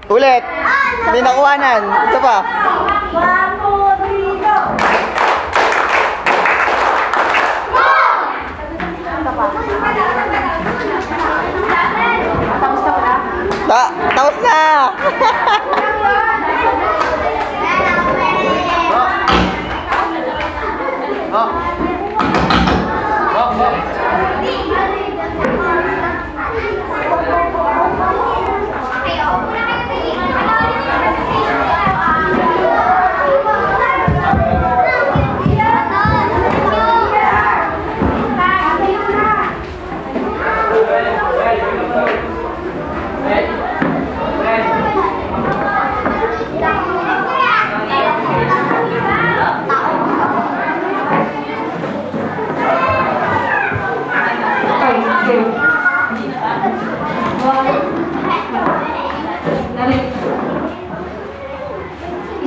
Ulit. Hindi nakuhanan. Ito pa. 1, 2, 3, go! Tapos na.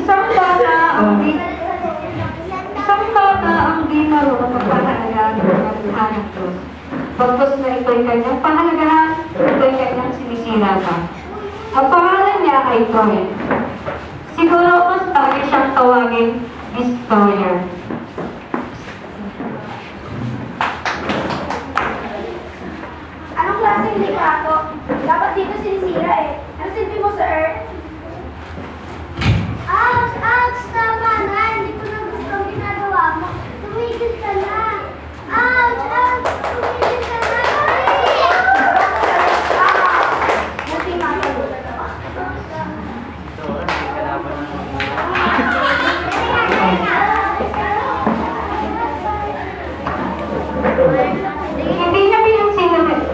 Isang bata ang di marunong magpahalagaan ng kabuhan ng Diyos. Pagkos na ito'y kanyang pahalagahan, ito'y kanyang sinisira pa. Ang pangalan niya ay Troy. Siguro mas bagay siyang tawagin destroyer. Anong klaseng litrato? Dapat dito sinisira eh. Ano silbi mo sa Earth? Ouch! Ouch! Tama na! Hindi ko na gusto ang ginagawa mo. Tumigil ka na! Ouch! Ouch! Tumigil ka na! Buti makalulat.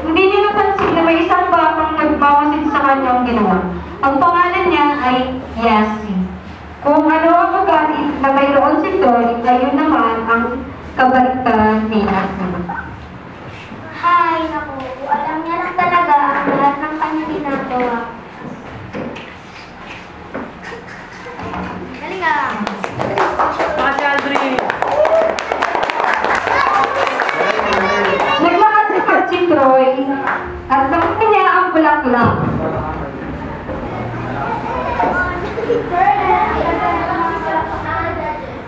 Hindi niya napansin na may isang batang nagmamasid sa kanyang ginawa. Ang pangalan niya ay Yasi. Kung ano ang ugali na mayroon si Troy, ayun naman ang kabaliktaran ni Yasi. Hay, naku. Alam niya lang talaga ang lahat ng kanyang ginagawa. Galing ah! Naglakad si Troy at nakita niya ang bulaklak.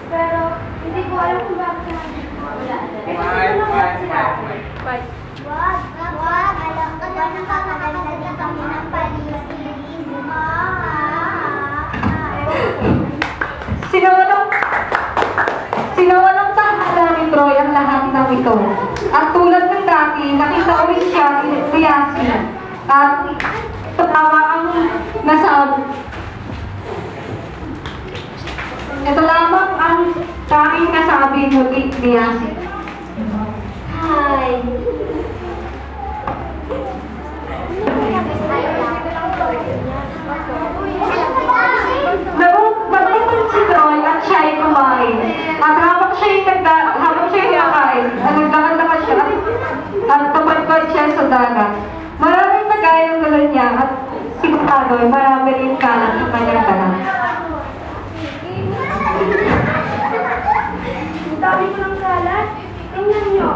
Pero hindi ko alam kung bakit ka nandito. Ito sinunukat sila. Wag! Wag! Alam ko na nakakaganda kami ng paligid mo. Sinawalang tahala ni Troy ang lahat ng ito. At tulad ng dati, nakita ulit siya ni Yasi. At tama ang nasabi. Ito lamang ang tanging nasabi muli ni Yasi. Hi! Nagulat si Troy at siya ay kumain. At habang siya'y kumakain, nagdakad-lakad siya at tapat siya sa dagat. Maraming nagayang dala niya at sigurado ay marami rin kalat sa kanyang dala. Ang dami ko ng kalat. Tingnan nyo.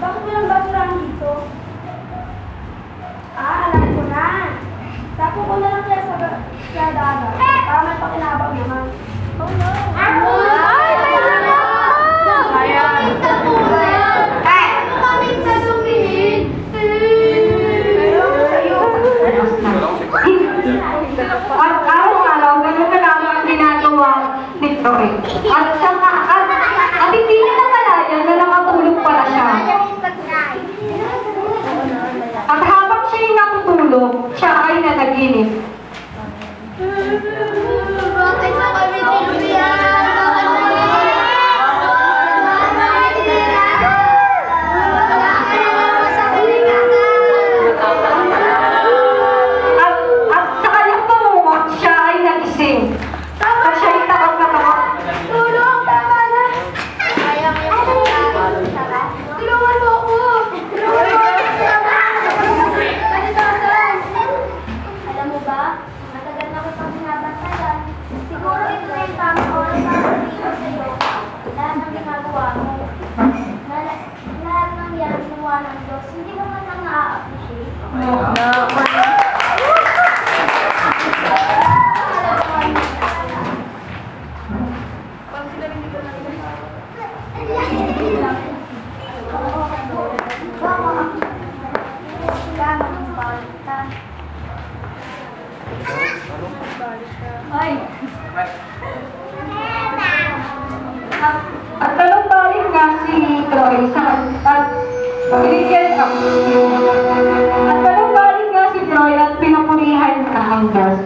Bakit walang basurahan dito? Alam ko na. Tapo ko na lang kaya sa dagat. Para may pakinabang naman. Oh no. Ay! Ayan! Ay! Ano kaming salumihin? At araw-araw, ganun na lang ang ginagawa ni Troy. At hindi niya namalayan na nakatulog pala siya. At habang siya'y natutulog, siya ay nanaginip. Bakit ba kami tinubihan? Bakit ba kami? At sa kanyang pamungot, siya ay nagising. At siya'y takot na takot. Tulong! Tama na! Tulungan mo ako! Tulungan mo ako! Alam mo ba, matagal na ko pang binabantayan. Siguro ito na yung tamang oras Ay. At talong balik nga si Troy sa at binigyan at talong balik nga si Troy at pinupurihan ka ang Diyos.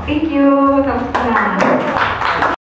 Thank you. Tapos na.